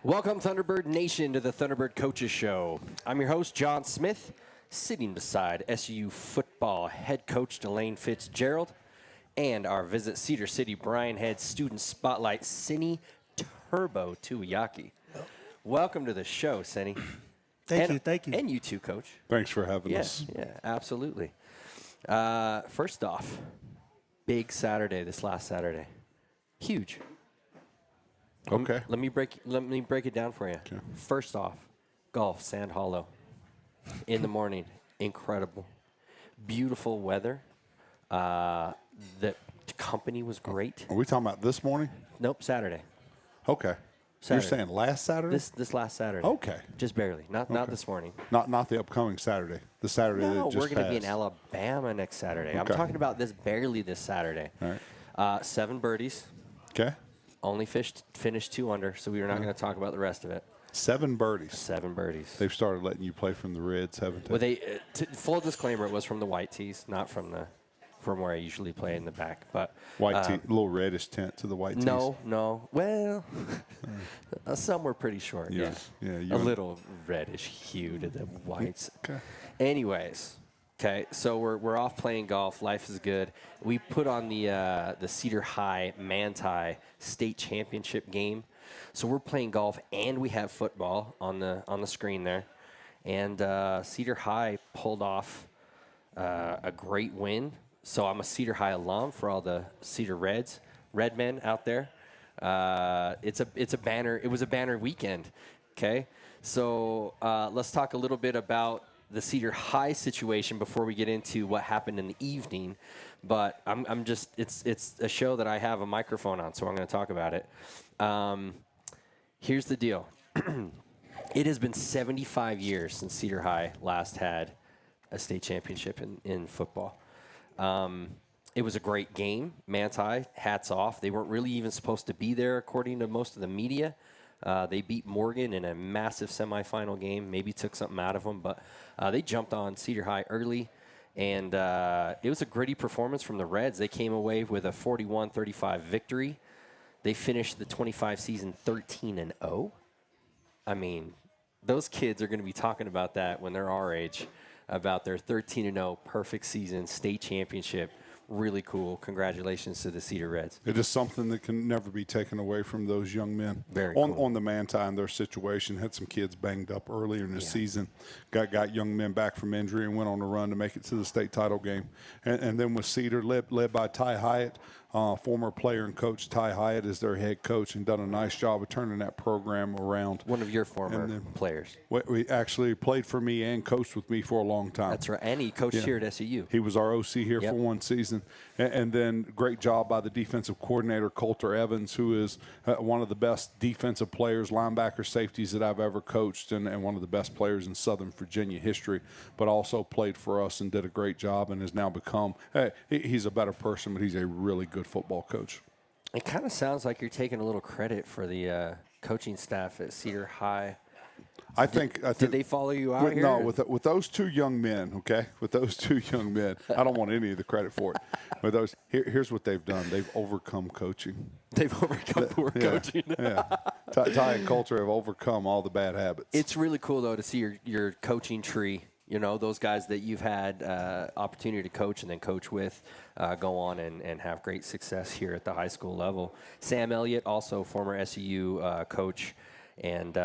Welcome, Thunderbird Nation, to the Thunderbird Coaches Show. I'm your host, Jon Smith, sitting beside SU football head coach Delane Fitzgerald and our Visit Cedar City Bryan Head student spotlight, Seni Tuiaki. Welcome to the show, Seni. Thank you. And you too, Coach. Thanks for having us. Yeah, absolutely. First off, big Saturday, this last Saturday. Huge. Okay. Let me break it down for you. Okay. First off, golf, Sand Hollow, in the morning, incredible, beautiful weather. The company was great. Are we talking about this morning? Nope, Saturday. Okay. Saturday. You're saying last Saturday? This last Saturday. Okay. Just barely. Not this morning. Not the upcoming Saturday. The Saturday that just we're going to be in passed. Alabama next Saturday. I'm Okay. talking about this Saturday. All right. 7 birdies. Okay. Only finished 2 under, so we are not going to talk about the rest of it. 7 birdies. 7 birdies. They've started letting you play from the reds, haven't they? Well, full disclaimer, it was from the white tees, not from where I usually play in the back. But White tee, a little reddish tint to the white tees. No. Well, some were pretty short. Yeah. Yeah. A little reddish hue to the whites. Okay. Anyways, okay, so we're off playing golf. Life is good. We put on the Cedar High Manti State Championship game. So we're playing golf and we have football on the screen there. And Cedar High pulled off a great win. So I'm a Cedar High alum for all the Cedar Redmen out there. It's a banner. It was a banner weekend. Okay, so let's talk a little bit about the Cedar High situation before we get into what happened in the evening. But I'm just it's a show that I have a microphone on, so I'm going to talk about it. Here's the deal. It has been 75 years since Cedar High last had a state championship in football. It was a great game. Manti, hats off. They weren't really even supposed to be there, according to most of the media. They beat Morgan in a massive semifinal game. Maybe took something out of them, but they jumped on Cedar High early, and it was a gritty performance from the Reds. They came away with a 41-35 victory. They finished the 25 season 13-0. I mean, those kids are going to be talking about that when they're our age, about their 13-0 perfect season state championship. Really cool. Congratulations to the Cedar Reds. It is something that can never be taken away from those young men. Very cool. On the Manti and their situation, had some kids banged up earlier in the season. Got young men back from injury and went on a run to make it to the state title game. And then with Cedar, led by Ty Hyatt, former player and coach Ty Hyatt is their head coach and done a nice job of turning that program around. One of your former players. We actually played for me and coached with me for a long time. That's right. And he coached here at SUU. He was our OC here for one season. And then great job by the defensive coordinator, Coulter Evans, who is one of the best defensive players, linebacker, safeties that I've ever coached, and one of the best players in Southern Virginia history, but also played for us and did a great job and has now become, he's a better person, but he's a really good football coach. It kind of sounds like you're taking a little credit for the coaching staff at Cedar High. I think did they follow you out here? No, with those 2 young men, okay? With those 2 young men, I don't want any of the credit for it. But here's what they've done. They've overcome coaching. They've overcome poor coaching. Yeah. Ty and Coulter have overcome all the bad habits. It's really cool, though, to see your coaching tree. You know, those guys that you've had opportunity to coach and then coach with go on and have great success here at the high school level. Sam Elliott, also former SUU coach and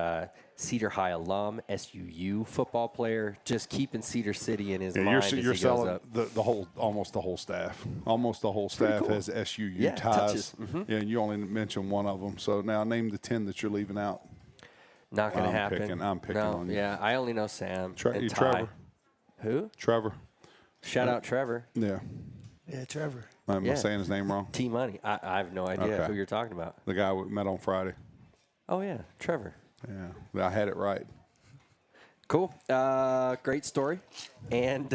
Cedar High alum, SUU football player, just keeping Cedar City in his mind as he goes up. Almost the whole staff. Almost the whole staff cool. has SUU ties. Mm-hmm. Yeah, and you only mentioned one of them. So now name the 10 that you're leaving out. Not going to happen. I'm picking on you. Yeah, I only know Sam and Ty. Trevor. Who? Trevor. Shout out Trevor. Yeah. Yeah, Trevor. Am I saying his name wrong? T-Money. I have no idea who you're talking about. The guy we met on Friday. Oh, yeah, Trevor. Yeah, I had it right. Cool. Great story. And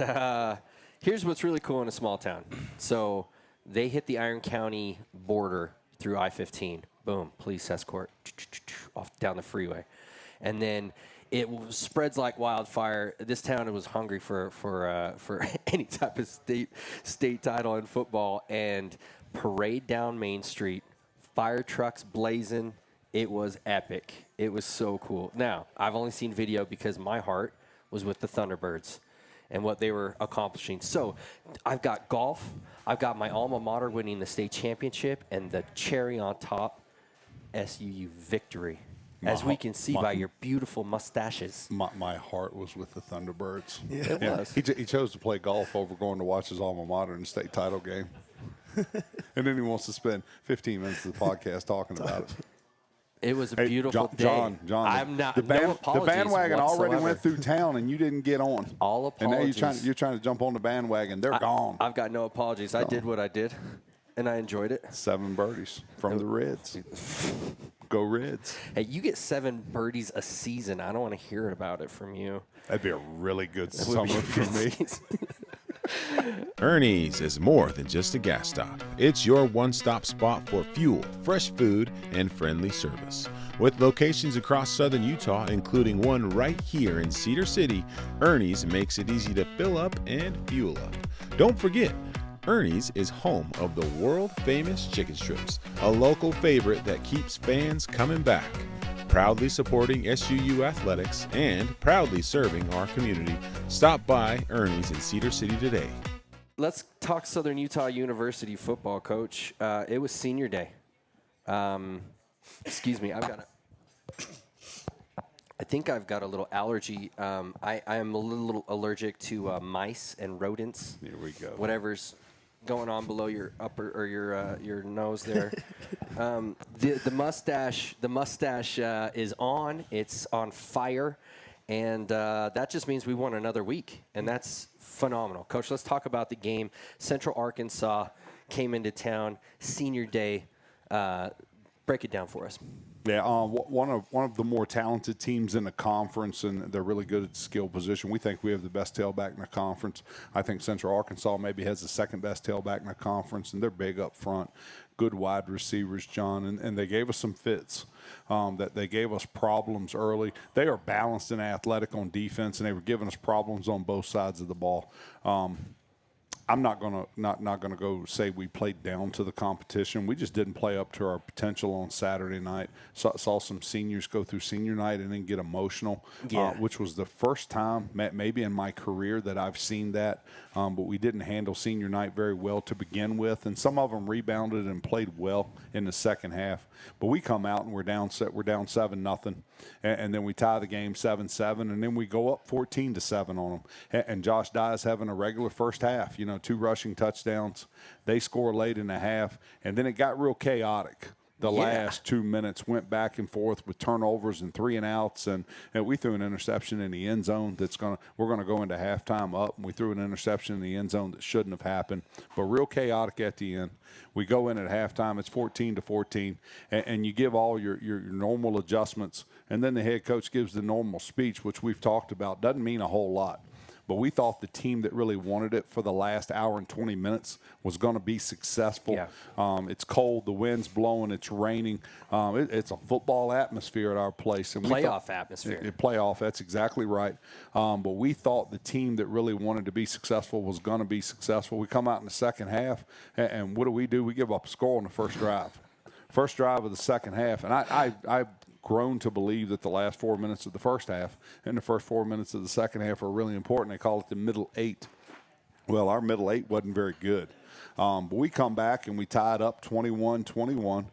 here's what's really cool in a small town. So they hit the Iron County border through I-15. Boom, police escort off down the freeway. And then it spreads like wildfire. This town was hungry for any type of state title in football. And parade down Main Street, fire trucks blazing, It was epic. It was so cool. Now, I've only seen video because my heart was with the Thunderbirds and what they were accomplishing. So I've got golf. I've got my alma mater winning the state championship, and the cherry on top, SUU victory. As we can see by your beautiful mustaches. My heart was with the Thunderbirds. Yeah. It was. He chose to play golf over going to watch his alma mater in the state title game. And then he wants to spend 15 minutes of the podcast talking about it. It was a beautiful day. John, I'm not. the bandwagon already whatsoever. went through town, and you didn't get on. All And now apologies. you're trying to jump on the bandwagon. They're gone. I've got no apologies. I did what I did, and I enjoyed it. 7 birdies from the Reds. Go Reds. Hey, you get 7 birdies a season. I don't want to hear about it from you. That'd be a really good summer for me. Ernie's is more than just a gas stop. It's your one-stop spot for fuel, fresh food, and friendly service. With locations across southern Utah, including one right here in Cedar City, Ernie's makes it easy to fill up and fuel up. Don't forget, Ernie's is home of the world-famous chicken strips, a local favorite that keeps fans coming back. Proudly supporting SUU athletics and proudly serving our community. Stop by Ernie's in Cedar City today. Let's talk Southern Utah University football, Coach. It was senior day. Excuse me, I think I've got a little allergy. I am a little allergic to mice and rodents. Here we go. Whatever's going on below your upper or your nose there. The mustache is on. It's on fire, and that just means we won another week, and that's phenomenal. Coach, let's talk about the game. Central Arkansas came into town, senior day. Break it down for us. Yeah, one of the more talented teams in the conference, and they're really good at skill position. We think we have the best tailback in the conference. I think Central Arkansas maybe has the second best tailback in the conference, and they're big up front. Good wide receivers, John, and they gave us some fits. That they gave us problems early. They are balanced and athletic on defense, and they were giving us problems on both sides of the ball. I'm not gonna go say we played down to the competition. We just didn't play up to our potential on Saturday night. Saw some seniors go through senior night and then get emotional, which was the first time maybe in my career that I've seen that. But we didn't handle senior night very well to begin with, and some of them rebounded and played well in the second half. But we come out and we're down 7-0, and then we tie the game 7-7, and then we go up 14-7 on them. And Josh Dye is having a regular first half. 2 rushing touchdowns. They score late in the half, and then it got real chaotic. The last 2 minutes went back and forth with turnovers and 3 and outs, and we threw an interception in the end zone we're gonna go into halftime up, and we threw an interception in the end zone that shouldn't have happened, but real chaotic at the end. We go in at halftime, it's 14-14, and you give all your normal adjustments, and then the head coach gives the normal speech, which we've talked about. Doesn't mean a whole lot. But we thought the team that really wanted it for the last hour and 20 minutes was going to be successful. Yeah. It's cold, the wind's blowing, it's raining. It's a football atmosphere at our place. And playoff atmosphere. Playoff, that's exactly right. But we thought the team that really wanted to be successful was going to be successful. We come out in the second half, and what do? We give up a score on the first drive. First drive of the second half. And I grown to believe that the last 4 minutes of the first half and the first 4 minutes of the second half are really important. They call it the middle 8. Well, our middle 8 wasn't very good. But we come back and we tied up 21-21,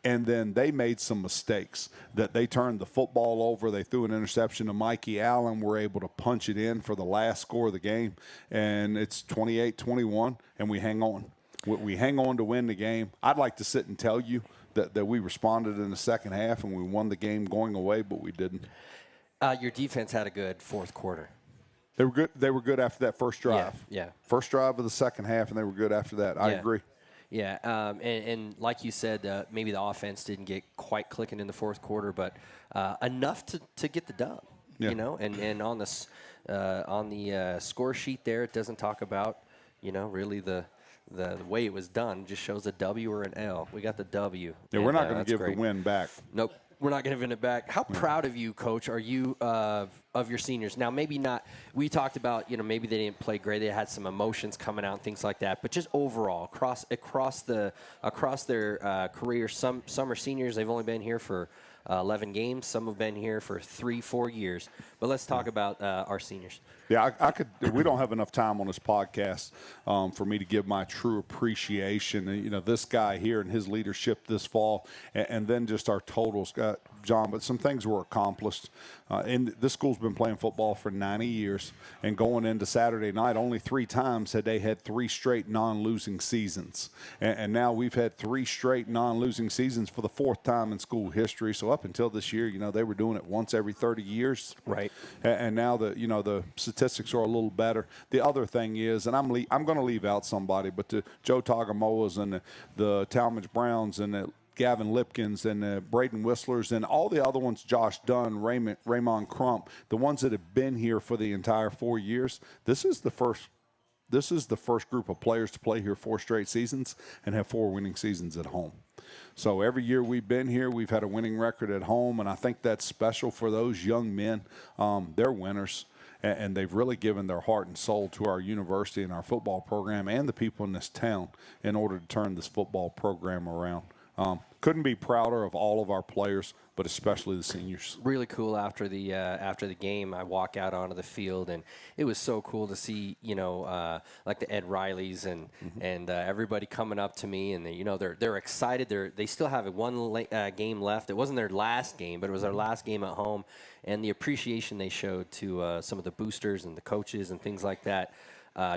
and then they made some mistakes that they turned the football over. They threw an interception to Mikey Allen. We're able to punch it in for the last score of the game, and it's 28-21, and we hang on. We hang on to win the game. I'd like to sit and tell you that we responded in the second half and we won the game going away, but we didn't. Your defense had a good fourth quarter. They were good. They were good after that first drive. Yeah. First drive of the second half, and they were good after that. I agree. Yeah, and like you said, maybe the offense didn't get quite clicking in the fourth quarter, but enough to get the dub. Yeah. And on the score sheet there, it doesn't talk about really the way it was done. Just shows a W or an L. We got the W. Yeah, we're not going to give the win back. Nope. we're not giving it back. How proud of you, Coach, are you of your seniors? Now, maybe not. We talked about, maybe they didn't play great. They had some emotions coming out and things like that. But just overall, across their career, some are seniors. They've only been here for 11 games. Some have been here for 3-4 years. But let's talk about our seniors. Yeah, I could. We don't have enough time on this podcast for me to give my true appreciation. This guy here and his leadership this fall, and then just our totals, John. But some things were accomplished. And this school's been playing football for 90 years, and going into Saturday night, only 3 times had they had 3 straight non-losing seasons, and now we've had 3 straight non-losing seasons for the 4th time in school history. So up until this year, they were doing it once every 30 years, right? And now the statistics are a little better. The other thing is, and I'm going to leave out somebody, but the Joe Tagamoas and the Talmadge Browns and the Gavin Lipkins and the Braden Whistlers and all the other ones, Josh Dunn, Raymond Crump, the ones that have been here for the entire 4 years, this is the first group of players to play here 4 straight seasons and have 4 winning seasons at home. So every year we've been here, we've had a winning record at home, and I think that's special for those young men. They're winners. And they've really given their heart and soul to our university and our football program and the people in this town in order to turn this football program around. Couldn't be prouder of all of our players, but especially the seniors. Really cool after the game. I walk out onto the field, and it was so cool to see, like the Ed Rileys and everybody coming up to me, and they're excited. They still have one game left. It wasn't their last game, but it was their last game at home, and the appreciation they showed to some of the boosters and the coaches and things like that.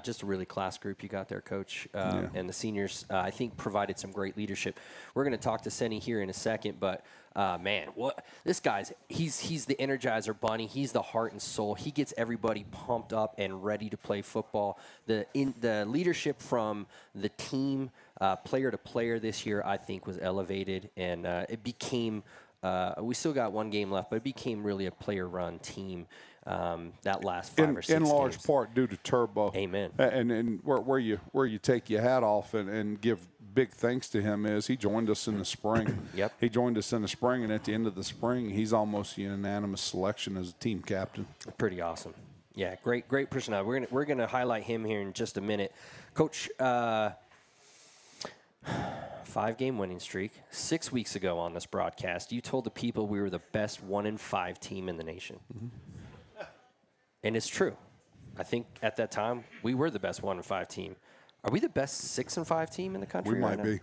Just a really class group you got there, Coach. And the seniors, I think, provided some great leadership. We're going to talk to Seni here in a second, but, man, this guy's he's the Energizer Bunny. He's the heart and soul. He gets everybody pumped up and ready to play football. The leadership from the team, player to player this year, I think, was elevated, and it became we still got 1 game left, but it became really a player-run team. That last 5 or 6 in large games. part due to Turbo. Amen. And where you take your hat off and give big thanks to him is he joined us in the spring. Yep. He joined us in the spring, and at the end of the spring, he's almost a unanimous selection as a team captain. Pretty awesome. Yeah, great personality. We're gonna highlight him here in just a minute, Coach. 5-game winning streak. 6 weeks ago on this broadcast, you told the people we were the best 1-5 team in the nation. Mm-hmm. And it's true. I think at that time, we were the best 1-5 team. Are we the best 6-5 team in the country? We might be.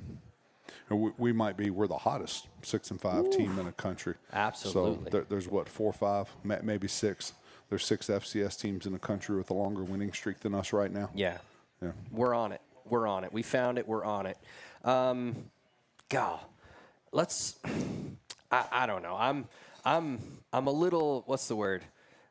We might be. We're the hottest 6-5 team in the country. Absolutely. So there's 4 or 5, maybe 6. There's 6 FCS teams in the country with a longer winning streak than us right now. Yeah. We're on it. We found it. We're on it. Let's. I don't know. I'm a little. What's the word?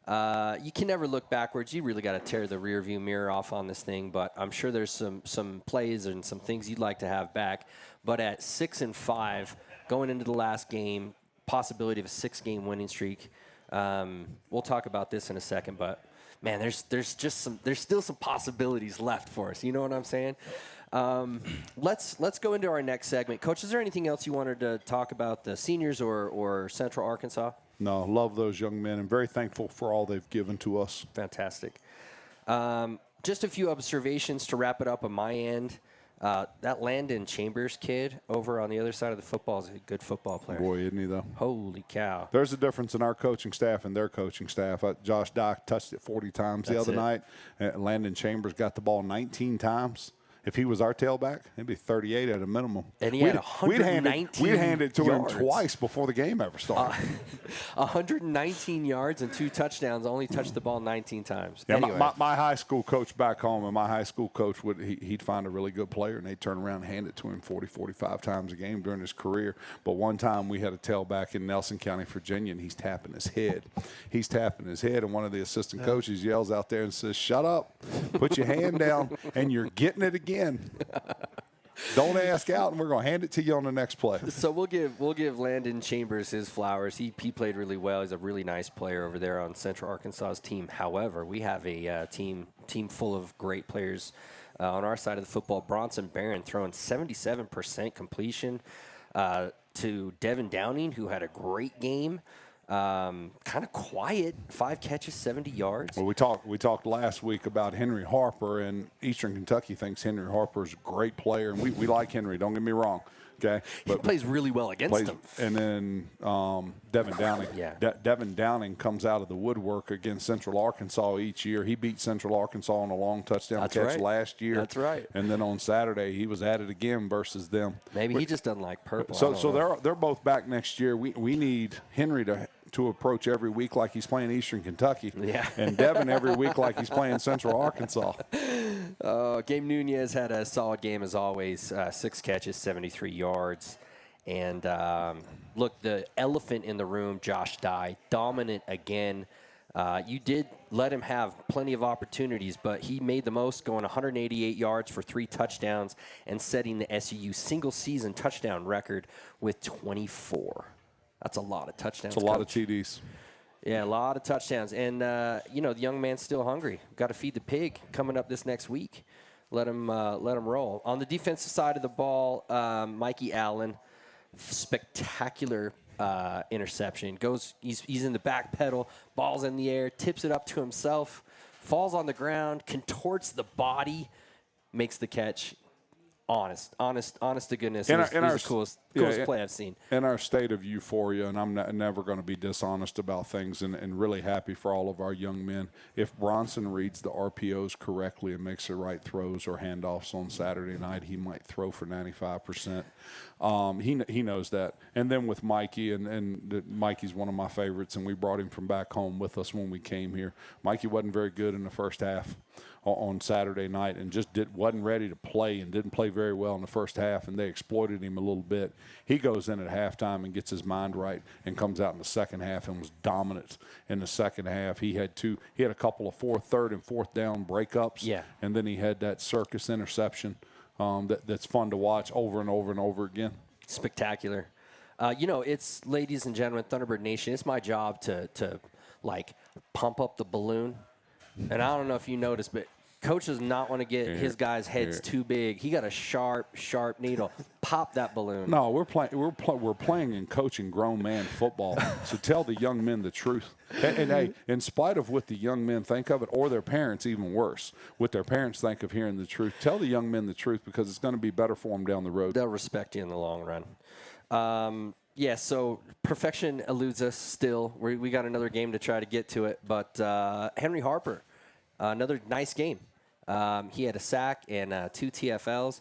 You can never look backwards. You really got to tear the rearview mirror off on this thing. But I'm sure there's some plays and some things you'd like to have back. But at 6-5, going into the last game, possibility of a 6-game winning streak. We'll talk about this in a second. But man, there's still some possibilities left for us. You know what I'm saying? Let's go into our next segment. Coach, is there anything else you wanted to talk about the seniors or Central Arkansas? No, love those young men and very thankful for all they've given to us. Fantastic. Just a few observations to wrap it up on my end. That Landon Chambers kid over on the other side of the football is a good football player. Boy, isn't he, though? Holy cow. There's a difference in our coaching staff and their coaching staff. Josh Dock touched it 40 times the other night. Landon Chambers got the ball 19 times. If he was our tailback, it'd be 38 at a minimum. And he had 119 We'd hand it to yards. him twice before the game ever started. 119 yards and 2 touchdowns, only touched the ball 19 times. Yeah, anyway. my high school coach back home, and my high school coach, he'd find a really good player, and they'd turn around and hand it to him 40, 45 times a game during his career. But one time we had a tailback in Nelson County, Virginia, and he's tapping his head. And one of the assistant coaches yells out there and says, "Shut up, put your hand down, and you're getting it again. Don't ask out, and we're going to hand it to you on the next play." So we'll give Landon Chambers his flowers. He played really well. He's a really nice player over there on Central Arkansas's team. However, we have a team full of great players on our side of the football. Bronson Barron throwing 77% completion. to Devin Downing, who had a great game. Kind of quiet, 5 catches, 70 yards. Well, we talked last week about Henry Harper, and Eastern Kentucky thinks Henry Harper is a great player, and we like Henry. Don't get me wrong. Okay, but he plays really well against him. And then Devin Downing. Yeah. Devin Downing comes out of the woodwork against Central Arkansas each year. He beat Central Arkansas on a long touchdown catch last year. That's right. And then on Saturday, he was at it again versus them. Maybe he just doesn't like purple. So they're both back next year. We need Henry to approach every week like he's playing Eastern Kentucky. Yeah. And Devin every week like he's playing Central Arkansas. Gabe Nunez had a solid game as always. 6 catches, 73 yards. And look, the elephant in the room, Josh Dye, dominant again. You did let him have plenty of opportunities, but he made the most, going 188 yards for 3 touchdowns and setting the SUU single-season touchdown record with 24. That's a lot of touchdowns. It's a lot of TDs. Yeah, a lot of touchdowns. And, the young man's still hungry. Got to feed the pig coming up this next week. Let him roll. On the defensive side of the ball, Mikey Allen, spectacular interception. He's in the back pedal, ball's in the air, tips it up to himself, falls on the ground, contorts the body, makes the catch. Honest to goodness. It was the coolest play I've seen. In our state of euphoria, and I'm never going to be dishonest about things, and really happy for all of our young men. If Bronson reads the RPOs correctly and makes the right throws or handoffs on Saturday night, he might throw for 95%. He knows that. And then with Mikey, and Mikey's one of my favorites, and we brought him from back home with us when we came here. Mikey wasn't very good in the first half on Saturday night, and just wasn't ready to play and didn't play very well in the first half, and they exploited him a little bit. He goes in at halftime and gets his mind right and comes out in the second half and was dominant in the second half. He had a couple of third and fourth down breakups, and then he had that circus interception that's fun to watch over and over and over again. Spectacular. It's, ladies and gentlemen, Thunderbird Nation, it's my job to pump up the balloon. And I don't know if you noticed, but Coach does not want to get his guys' heads too big. He got a sharp needle. Pop that balloon. No, we're playing and coaching grown man football. So tell the young men the truth. And hey, in spite of what the young men think of it, or their parents, even worse, what their parents think of hearing the truth, tell the young men the truth, because it's going to be better for them down the road. They'll respect you in the long run. So perfection eludes us still. We got another game to try to get to it. But Henry Harper, another nice game. He had a sack and 2 TFLs.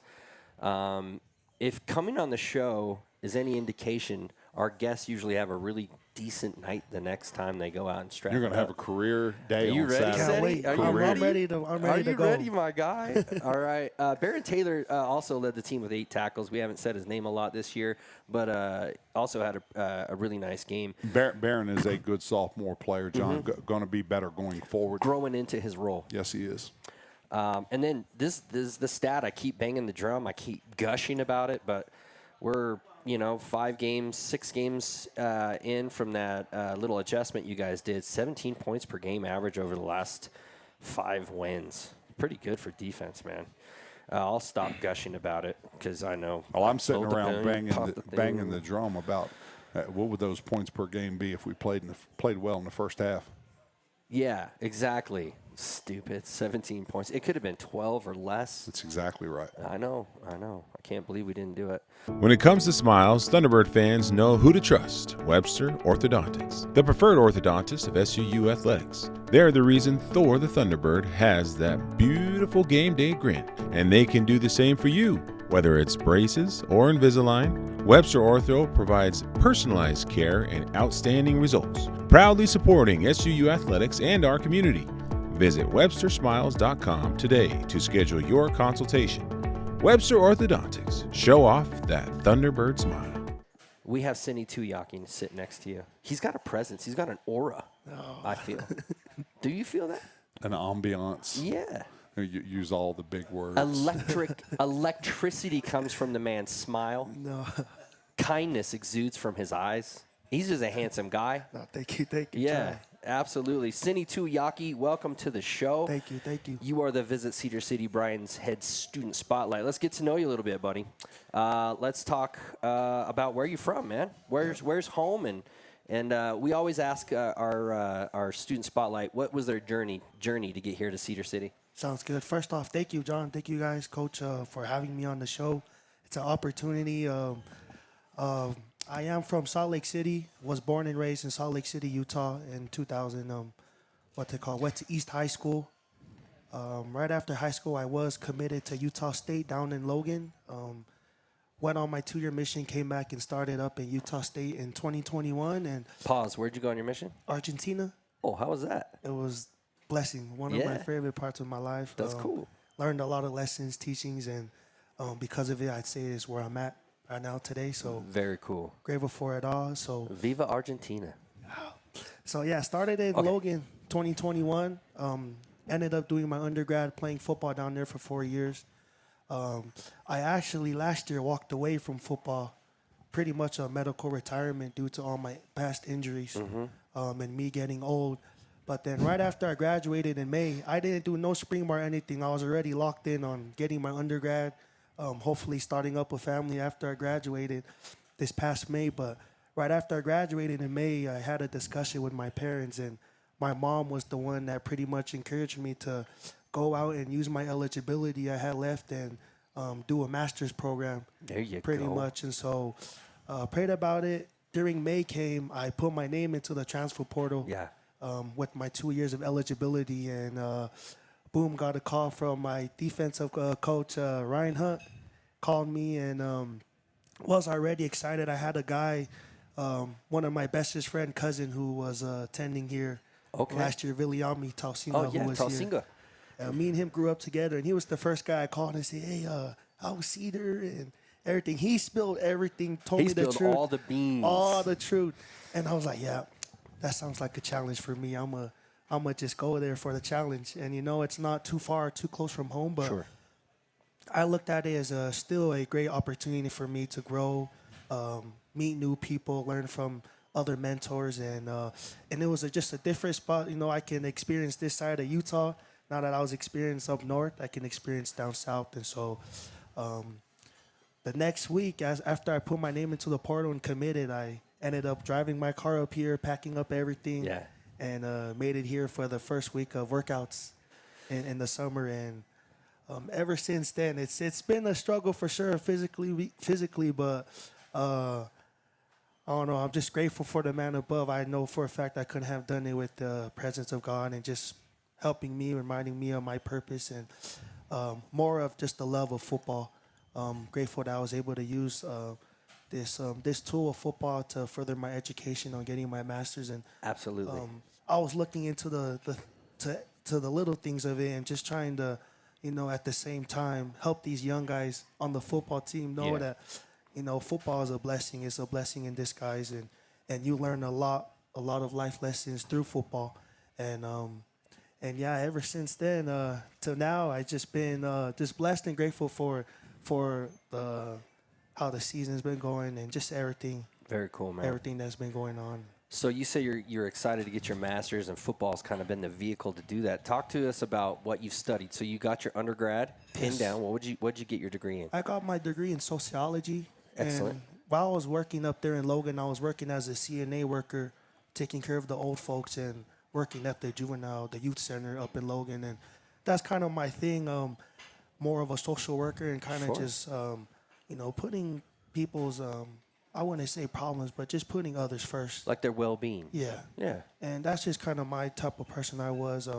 If coming on the show is any indication, our guests usually have a really decent night the next time they go out and strap. You're going to have a career day. Are you ready, Saturday. Can't wait. I'm ready to go. Are you ready, my guy? All right. Baron Taylor also led the team with 8 tackles. We haven't said his name a lot this year, but also had a really nice game. Baron is a good sophomore player, John. Going to be better going forward. Growing into his role. Yes, he is. And then this is the stat. I keep banging the drum. I keep gushing about it, but we're 6 games in from that little adjustment you guys did. 17 points per game average over the last 5 wins. Pretty good for defense, man. I'll stop gushing about it because I know. Well, I'm sitting around banging the drum about what would those points per game be if we played well in the first half. Yeah, exactly. Stupid. 17 points. It could have been 12 or less. That's exactly right. I know. I can't believe we didn't do it. When it comes to smiles, Thunderbird fans know who to trust. Webster Orthodontics, the preferred orthodontist of SUU athletics. They're the reason Thor the Thunderbird has that beautiful game day grin, and they can do the same for you. Whether it's braces or Invisalign, Webster Ortho provides personalized care and outstanding results, proudly supporting SUU athletics and our community. Visit WebsterSmiles.com today to schedule your consultation. Webster Orthodontics. Show off that Thunderbird smile. We have Seni Tuiaki sit next to you. He's got a presence. He's got an aura, I feel. Do you feel that? An ambiance. Yeah. You use all the big words. Electricity comes from the man's smile. No. Kindness exudes from his eyes. He's just a handsome guy. No, thank you. Yeah. Absolutely. Seni Tuiaki, welcome to the show. Thank you. Thank you. You are the Visit Cedar City Bryan's head student spotlight. Let's get to know you a little bit, buddy. Let's talk about where you're from, man. Where's home? And we always ask our student spotlight, what was their journey to get here to Cedar City? Sounds good. First off, thank you, John. Thank you guys, Coach, for having me on the show. It's an opportunity. I am from Salt Lake City. Was born and raised in Salt Lake City, Utah. In 2000, went to East High School. Right after high school, I was committed to Utah State down in Logan. Went on my 2-year mission, came back and started up in Utah State in 2021. And pause. Where'd you go on your mission? Argentina. Oh, how was that? It was blessing. One of my favorite parts of my life. That's cool. Learned a lot of lessons, teachings, and because of it, I'd say it's where I'm at right now today. So very cool. Grateful for it all. So Viva Argentina. So yeah, started in Logan 2021. Ended up doing my undergrad playing football down there for 4 years. I actually last year walked away from football, pretty much a medical retirement due to all my past injuries and me getting old. But then right after I graduated in May, I didn't do no spring bar or anything. I was already locked in on getting my undergrad, hopefully starting up a family after I graduated this past May. But right after I graduated in May, I had a discussion with my parents, and my mom was the one that pretty much encouraged me to go out and use my eligibility I had left and do a master's program. There you pretty go. much. And so prayed about it. During May came, I put my name into the transfer portal. Yeah. With my 2 years of eligibility, and boom, got a call from my defensive coach, Ryan Hunt, called me, and was already excited. I had a guy, one of my bestest friend cousin who was attending here last year, Viliami Tausinga, who was Tausinga. here. Me and him grew up together, and he was the first guy I called and said, hey, how was Cedar and everything. He spilled everything, told me the truth. He spilled all the beans. All the truth. And I was like, yeah, that sounds like a challenge for me. I'm gonna just go there for the challenge. And, it's not too far, too close from home. But Sure. I looked at it as still a great opportunity for me to grow, meet new people, learn from other mentors. And it was just a different spot. I can experience this side of Utah. Now that I was experienced up north, I can experience down south. And so the next week, after I put my name into the portal and committed, I ended up driving my car up here, packing up everything, and made it here for the first week of workouts in the summer. And ever since then, it's been a struggle for sure, physically, but I don't know. I'm just grateful for the man above. I know for a fact I couldn't have done it with the presence of God and just helping me, reminding me of my purpose, and more of just the love of football. Grateful that I was able to use this tool of football to further my education on getting my master's. And absolutely, I was looking into to the little things of it and just trying to, at the same time help these young guys on the football team know that, football is a blessing. It's a blessing in disguise, and you learn a lot of life lessons through football. And ever since then till now, I just been just blessed and grateful for how the season's been going and just everything. Very cool, man. Everything that's been going on. So you say you're excited to get your master's, and football's kind of been the vehicle to do that. Talk to us about what you've studied. So you got your undergrad pinned down. What'd you get your degree in? I got my degree in sociology. Excellent. And while I was working up there in Logan, I was working as a CNA worker, taking care of the old folks and working at the youth center up in Logan. And that's kind of my thing, more of a social worker and kind of just, putting people's, I wouldn't say problems, but just putting others first. Like their well-being. Yeah. Yeah. And that's just kind of my type of person I was.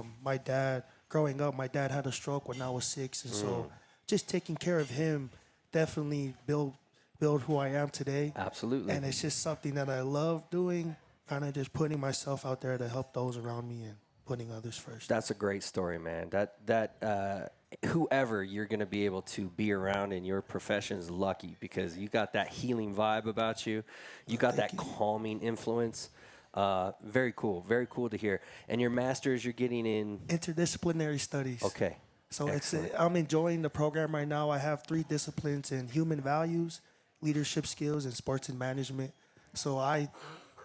Growing up, my dad had a stroke when I was 6. And so just taking care of him definitely build who I am today. Absolutely. And it's just something that I love doing, kind of just putting myself out there to help those around me and putting others first. That's a great story, man. That whoever you're going to be able to be around in your profession is lucky, because you got that healing vibe about you. You got that calming influence. Very cool. Very cool to hear. And your master's you're getting in? Interdisciplinary studies. Okay. So I'm enjoying the program right now. I have 3 disciplines in human values, leadership skills, and sports and management. So I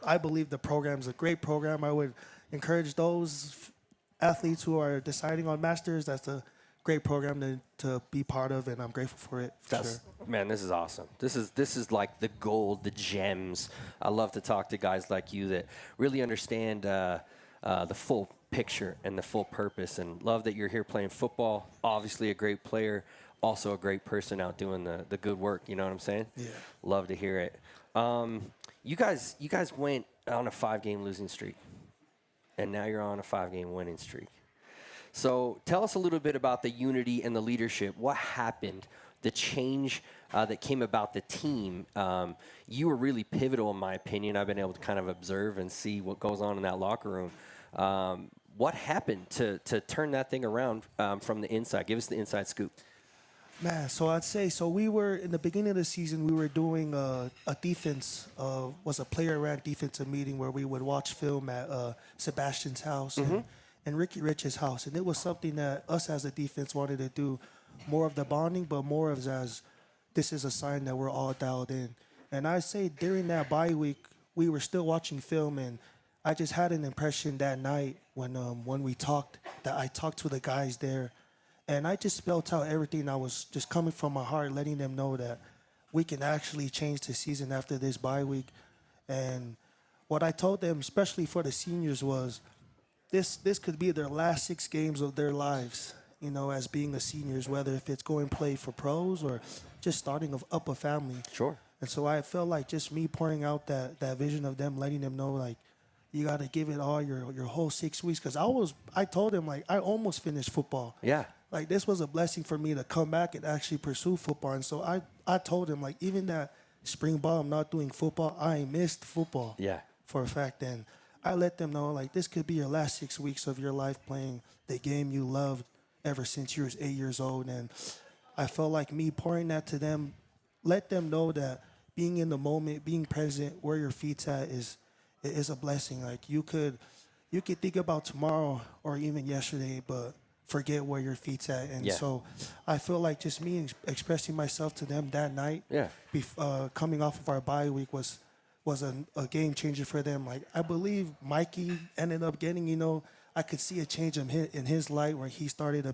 I believe the program's a great program. I would encourage those athletes who are deciding on masters. That's a great program to be part of, and I'm grateful for it. For sure. Man, this is awesome. This is like the gold, the gems. I love to talk to guys like you that really understand the full picture and the full purpose, and love that you're here playing football. Obviously a great player, also a great person out doing the good work. You know what I'm saying? Yeah. Love to hear it. You guys went on a 5-game losing streak, and now you're on a 5-game winning streak. So tell us a little bit about the unity and the leadership. What happened? The change that came about the team. You were really pivotal, in my opinion. I've been able to kind of observe and see what goes on in that locker room. What happened to turn that thing around from the inside? Give us the inside scoop. Man, so I'd say, we were, in the beginning of the season, we were doing a defense, was a player-ran defensive meeting where we would watch film at Sebastian's house and Ricky Rich's house. And it was something that us as a defense wanted to do, more of the bonding, but more of as this is a sign that we're all dialed in. And I say during that bye week, we were still watching film, and I just had an impression that night when we talked, that I talked to the guys there, and I just spelled out everything that was just coming from my heart, letting them know that we can actually change the season after this bye week. And what I told them, especially for the seniors, was this could be their last 6 games of their lives, you know, as being a seniors, whether if it's going to play for pros or just starting up a family. Sure. And so I felt like just me pouring out that vision of them, letting them know, like, you got to give it all your whole 6 weeks. Because I told them, like, I almost finished football. Yeah. Like, this was a blessing for me to come back and actually pursue football. And so I told him, like, even that spring ball, I'm not doing football, I missed football. Yeah. For a fact. And I let them know, like, this could be your last 6 weeks of your life playing the game you loved ever since you were 8 years old. And I felt like me pouring that to them, let them know that being in the moment, being present, where your feet's at is a blessing. Like, you could think about tomorrow or even yesterday, but forget where your feet's at. And so I feel like just me expressing myself to them that night, coming off of our bye week was a game changer for them. Like, I believe Mikey ended up getting, you know, I could see a change in his light where he started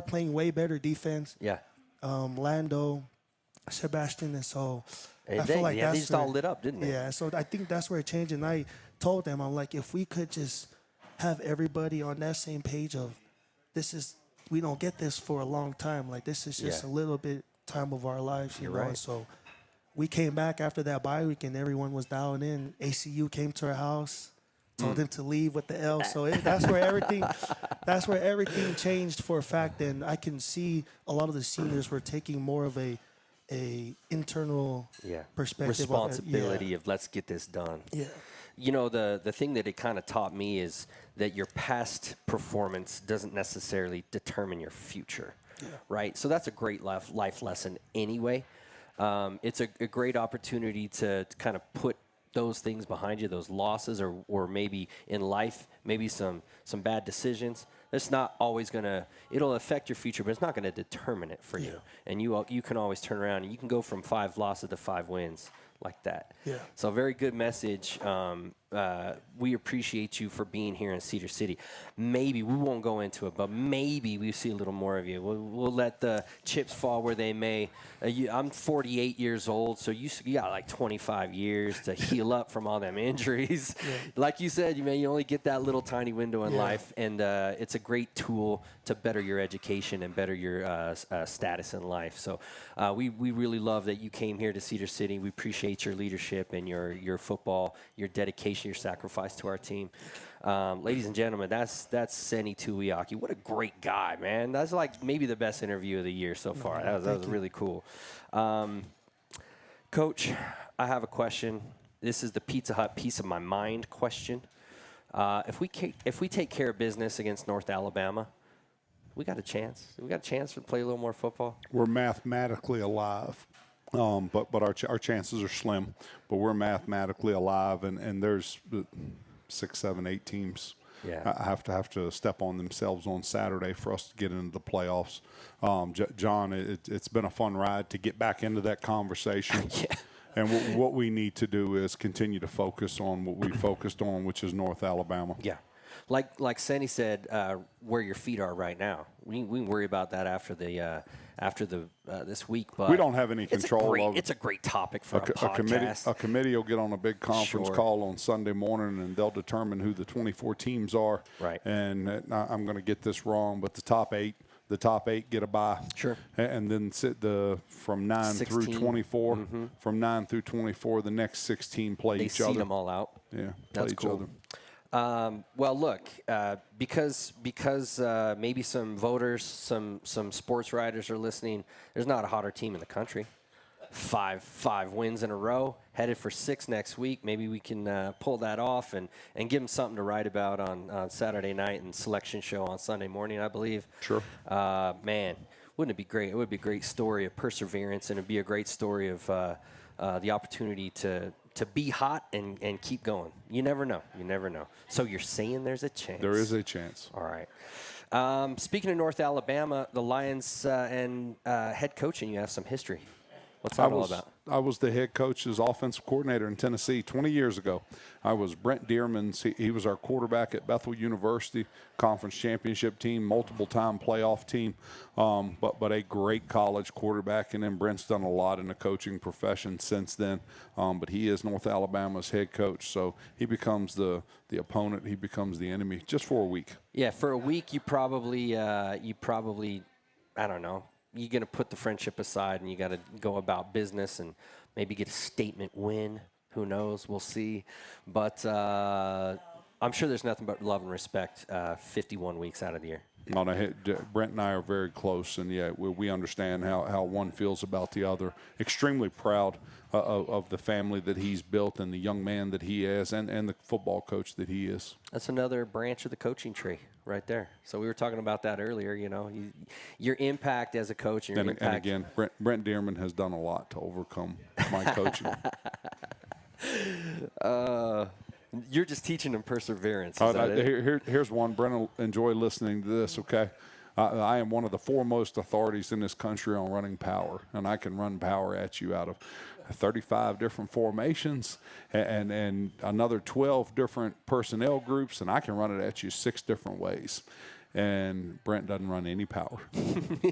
playing way better defense. Yeah. Lando, Sebastian, and so I feel like they just all lit up, didn't they? Yeah, so I think that's where it changed. And I told them, I'm like, if we could just have everybody on that same page of we don't get this for a long time. Like, this is just a little bit time of our lives, you know. Right. And so we came back after that bye week, and everyone was dialed in. ACU came to our house, told them to leave with the L. So that's where everything changed for a fact. And I can see a lot of the seniors were taking more of a internal perspective, responsibility of let's get this done. Yeah. You know, the thing that it kind of taught me is that your past performance doesn't necessarily determine your future, right? So that's a great life lesson anyway. It's a great opportunity to kind of put those things behind you, those losses, or maybe in life, maybe some bad decisions. It's not always it'll affect your future, but it's not going to determine it for you. And you can always turn around and you can go from 5 losses to 5 wins like that. Yeah. So very good message. We appreciate you for being here in Cedar City. Maybe, we won't go into it, but maybe we see a little more of you. We'll let the chips fall where they may. I'm 48 years old, so you got like 25 years to heal up from all them injuries. Like you said, you only get that little tiny window in life, and it's a great tool to better your education and better your status in life. So we really love that you came here to Cedar City. We appreciate your leadership and your football, your dedication, your sacrifice to our team. Ladies and gentlemen, that's Seni Tuiaki. What a great guy, man. That's like maybe the best interview of the year so far. That was really cool. Coach, I have a question. This is the Pizza Hut piece of my mind question. If we take care of business against North Alabama, we got a chance. We got a chance to play a little more football. We're mathematically alive. But our chances are slim. But we're mathematically alive, and there's 6, 7, 8 teams have to step on themselves on Saturday for us to get into the playoffs. John, it's been a fun ride to get back into that conversation. And what we need to do is continue to focus on what we focused on, which is North Alabama. Yeah. Like Seni said, where your feet are right now. We can worry about that after this week. But we don't have any control over it. It's a great topic for a podcast. A committee will get on a big conference call on Sunday morning, and they'll determine who the 24 teams are. Right. And I'm going to get this wrong, but the top eight get a bye. Sure. And then from 9 through 24. Mm-hmm. From 9 through 24, the next 16 play each other. They seed them all out. Yeah, that's each cool. other. Well, look, because maybe some voters, some sports writers are listening. There's not a hotter team in the country. Five wins in a row, headed for 6 next week. Maybe we can pull that off and give them something to write about on Saturday night and selection show on Sunday morning, I believe. Sure. Man, wouldn't it be great? It would be a great story of perseverance, and it'd be a great story of the opportunity to be hot and keep going. You never know. You never know. So you're saying there's a chance. There is a chance. All right. Speaking of North Alabama, the Lions and head coaching, you have some history. What's that all about? I was the head coach's offensive coordinator in Tennessee 20 years ago. I was Brent Dearman's. He was our quarterback at Bethel University, conference championship team, multiple-time playoff team, but a great college quarterback. And then Brent's done a lot in the coaching profession since then. But he is North Alabama's head coach, so he becomes the opponent. He becomes the enemy just for a week. Yeah, for a week you probably I don't know. You're going to put the friendship aside and you got to go about business and maybe get a statement win. Who knows? We'll see. But I'm sure there's nothing but love and respect 51 weeks out of the year. Brent and I are very close, and yeah, we understand how one feels about the other. Extremely proud of the family that he's built and the young man that he is and the football coach that he is. That's another branch of the coaching tree right there. So we were talking about that earlier, your impact as a coach. And again, Brent Dearman has done a lot to overcome my coaching. You're just teaching them perseverance. Here's one. Brent will enjoy listening to this, okay? I am one of the foremost authorities in this country on running power, and I can run power at you out of 35 different formations and another 12 different personnel groups, and I can run it at you 6 different ways. And Brent doesn't run any power.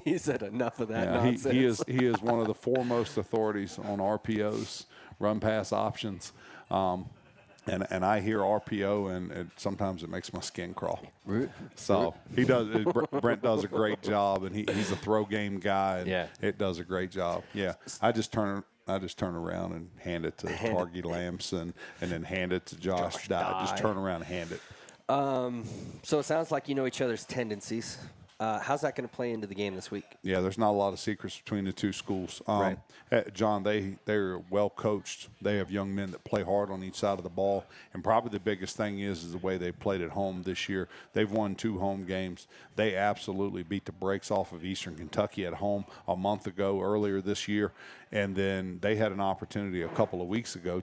He said enough of that nonsense. He is one of the foremost authorities on RPOs, run pass options. And I hear RPO, and sometimes it makes my skin crawl. So Brent does a great job, and he's a throw game guy, and it does a great job. Yeah, I just turn around and hand it to Targi Lamson, and then hand it to Josh Dye. Just turn around and hand it. So it sounds like you know each other's tendencies. How's that going to play into the game this week? Yeah, there's not a lot of secrets between the two schools. Right. John, they're well coached. They have young men that play hard on each side of the ball. And probably the biggest thing is the way they played at home this year. They've won 2 home games. They absolutely beat the brakes off of Eastern Kentucky at home a month ago, earlier this year. And then they had an opportunity 2 weeks ago,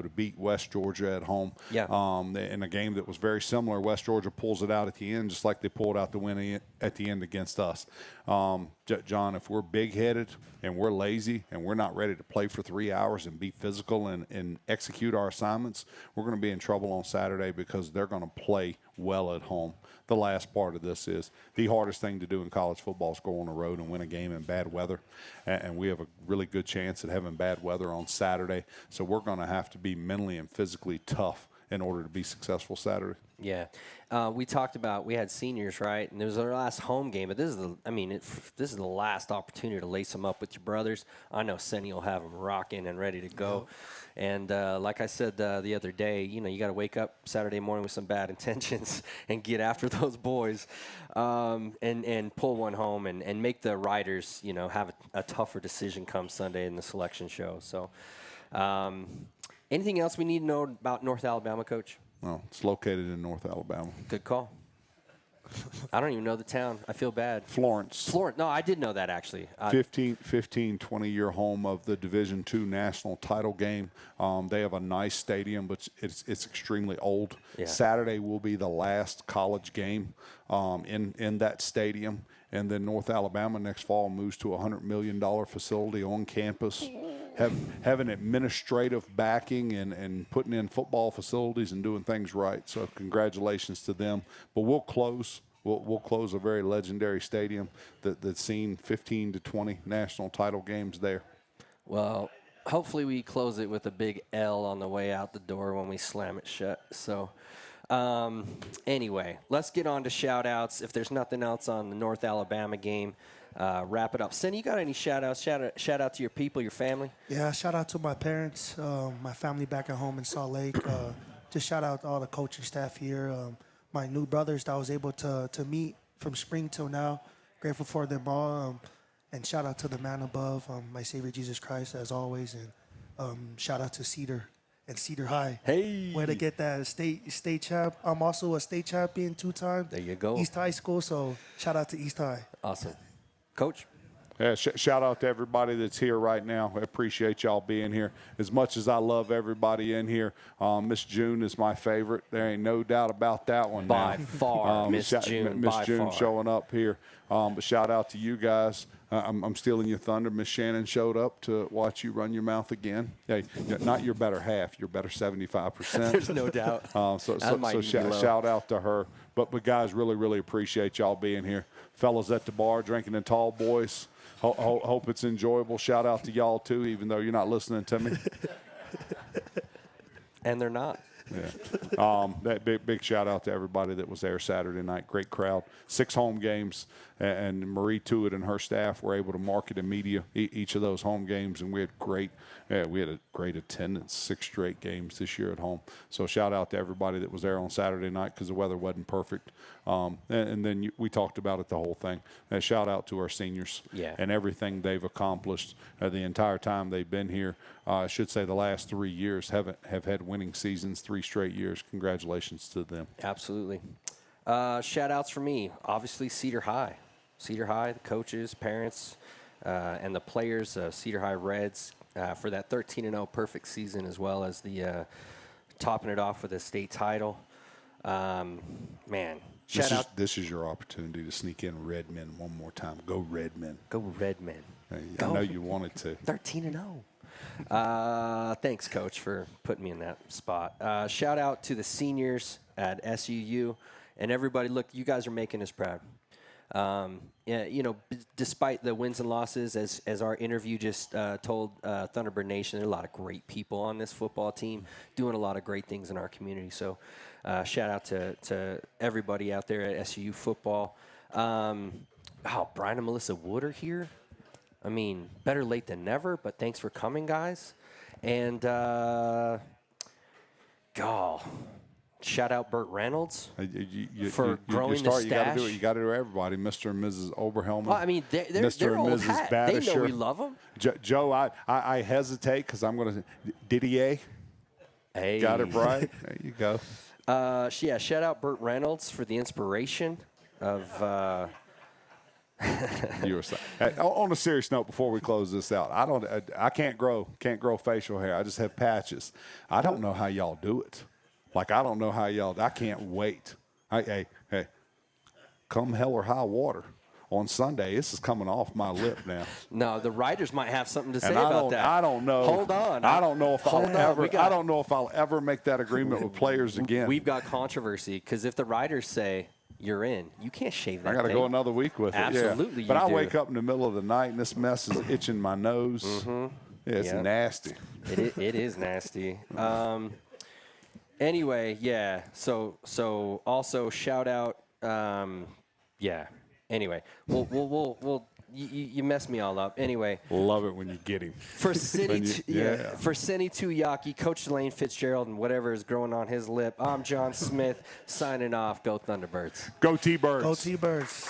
to beat West Georgia at home. Yeah. In a game that was very similar. West Georgia pulls it out at the end, just like they pulled out the win at the end against us. John, if we're big-headed and we're lazy and we're not ready to play for 3 hours and be physical and execute our assignments, we're going to be in trouble on Saturday because they're going to play well at home. The last part of this is the hardest thing to do in college football is go on the road and win a game in bad weather. And we have a really good chance at having bad weather on Saturday. So we're going to have to be mentally and physically tough in order to be successful Saturday. Yeah. We talked about, we had seniors, right? And it was our last home game, but this is the last opportunity to lace them up with your brothers. I know Seni will have them rocking and ready to go. And like I said the other day, you got to wake up Saturday morning with some bad intentions and get after those boys and pull one home and make the riders, have a tougher decision come Sunday in the selection show. So anything else we need to know about North Alabama, Coach? Well, it's located in North Alabama. Good call. I don't even know the town. I feel bad. Florence. No, I did know that, actually. 20-year home of the Division II national title game. They have a nice stadium, but it's extremely old. Yeah. Saturday will be the last college game in that stadium. And then North Alabama next fall moves to a $100 million facility on campus. have an administrative backing and putting in football facilities and doing things right. So congratulations to them. But we'll close. We'll close a very legendary stadium that's seen 15 to 20 national title games there. Well, hopefully we close it with a big L on the way out the door when we slam it shut. So anyway, let's get on to shout-outs. If there's nothing else on the North Alabama game, wrap it up. Seni, you got any shout-outs? Shout out to your people, your family? Yeah, shout out to my parents, my family back at home in Salt Lake. Just shout out to all the coaching staff here. My new brothers that I was able to meet from spring till now. Grateful for them all. And shout out to the man above, my Savior Jesus Christ, as always. And shout out to Cedar and Cedar High. Hey. Way to get that state champ. I'm also a state champion 2 times. There you go. East High School, so shout out to East High. Awesome. Coach? Yeah, shout out to everybody that's here right now. I appreciate y'all being here. As much as I love everybody in here, Miss June is my favorite. There ain't no doubt about that one. By far, Miss June. Miss June showing up here. But shout out to you guys. I'm stealing your thunder. Miss Shannon showed up to watch you run your mouth again. Hey, not your better half, your better 75%. There's no doubt. So shout out to her. But guys, really appreciate y'all being here. Fellas at the bar drinking the tall boys. Hope it's enjoyable. Shout out to y'all too, even though you're not listening to me. And they're not. Yeah. That big shout out to everybody that was there Saturday night. Great crowd. 6 home games, and Marie Tuitt and her staff were able to market and media each of those home games, and we had a great attendance. 6 straight games this year at home. So shout out to everybody that was there on Saturday night because the weather wasn't perfect. And then we talked about it the whole thing. Shout out to our seniors and everything they've accomplished the entire time they've been here. I should say the last 3 years have had winning seasons, 3 straight years. Congratulations to them. Absolutely. Shout outs for me. Obviously, Cedar High. Cedar High, the coaches, parents, and the players, Cedar High Reds, for that 13-0 perfect season, as well as the topping it off with a state title. Man, shout out. This is your opportunity to sneak in Redmen one more time. Go Redmen. Go Redmen. I know you wanted to. 13-0. Thanks, Coach, for putting me in that spot. Shout out to the seniors at SUU and everybody. Look, you guys are making us proud. Despite the wins and losses, as our interview just told Thunderbird Nation, there are a lot of great people on this football team doing a lot of great things in our community. So shout out to everybody out there at SUU football. Brian and Melissa Wood are here. I mean, better late than never, but thanks for coming, guys. And, shout out Burt Reynolds for growing the stash. You got to do it. You got to do everybody. Mr. and Mrs. Oberhelman. Well, I mean, they're old hat. They know we love them. Joe, I hesitate because I'm going to Didier. Hey. Got it right. There you go. Shout out Burt Reynolds for the inspiration of You were saying. On a serious note, before we close this out, I can't grow facial hair. I just have patches. I don't know how y'all do it. Like, I don't know how y'all. I can't wait. Hey, come hell or high water. On Sunday, this is coming off my lip now. No, the writers might have something to say about that. I don't know. Hold on. I don't know if I'll ever make that agreement with players again. We've got controversy because if the writers say you're in, you can't shave that. I got to go another week with it. Absolutely, yeah. But I wake up in the middle of the night and this mess is itching my nose. Mm-hmm. Yeah, it's nasty. It is nasty. Anyway, yeah. So also shout out. Anyway, we'll you messed me all up. Anyway, love it when you get him. For Seni Tuiaki, Coach Lane Fitzgerald, and whatever is growing on his lip. I'm Jon Smith signing off. Go Thunderbirds. Go T-Birds. Go T-Birds.